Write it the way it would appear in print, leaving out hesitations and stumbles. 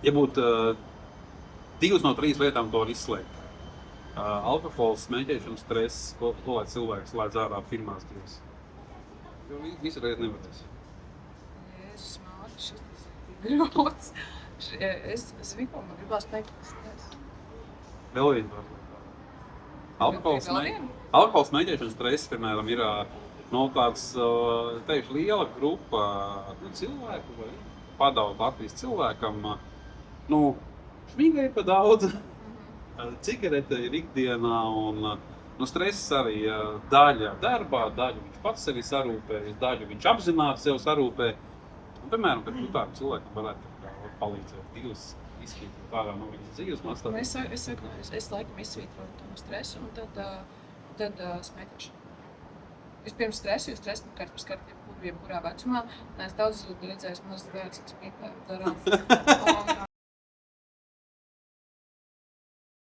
Ja būtu 2 no 3 lietām, to var izslēgt. Alkohols, smēķēšana, stress, ko lai cilvēks slēdz ārā pirmās 2. Jo visu reizi nevarēs. Jēzus, Mārķis, šis ir grūts. Es zinu, ko man gribās teikt, kas stress. Vēl viena alkohols, smēķēšana, stress, piemēram, ir tāds, teikšu, liela grupa cilvēku vai padaudz Latvijas cilvēkam. Šmīgai pa daudz, cigarete ir ikdienā un stress arī daļa darbā, daļu viņš pats sevi sarūpējas, daļu viņš apzināti sev sarūpē. Un, piemēram, kad tu tādu cilvēku varētu palīdzēt 2 izsvītrot ārā no viņas dzīves mākslā. Es laikam izsvītroju to stresu un tad smēķēšanu. Vispirms stresu, jo stresu nu kārt par skartiem jebkurā vecumā. Es daudz redzēju mazas bērns, kas pīpē darām.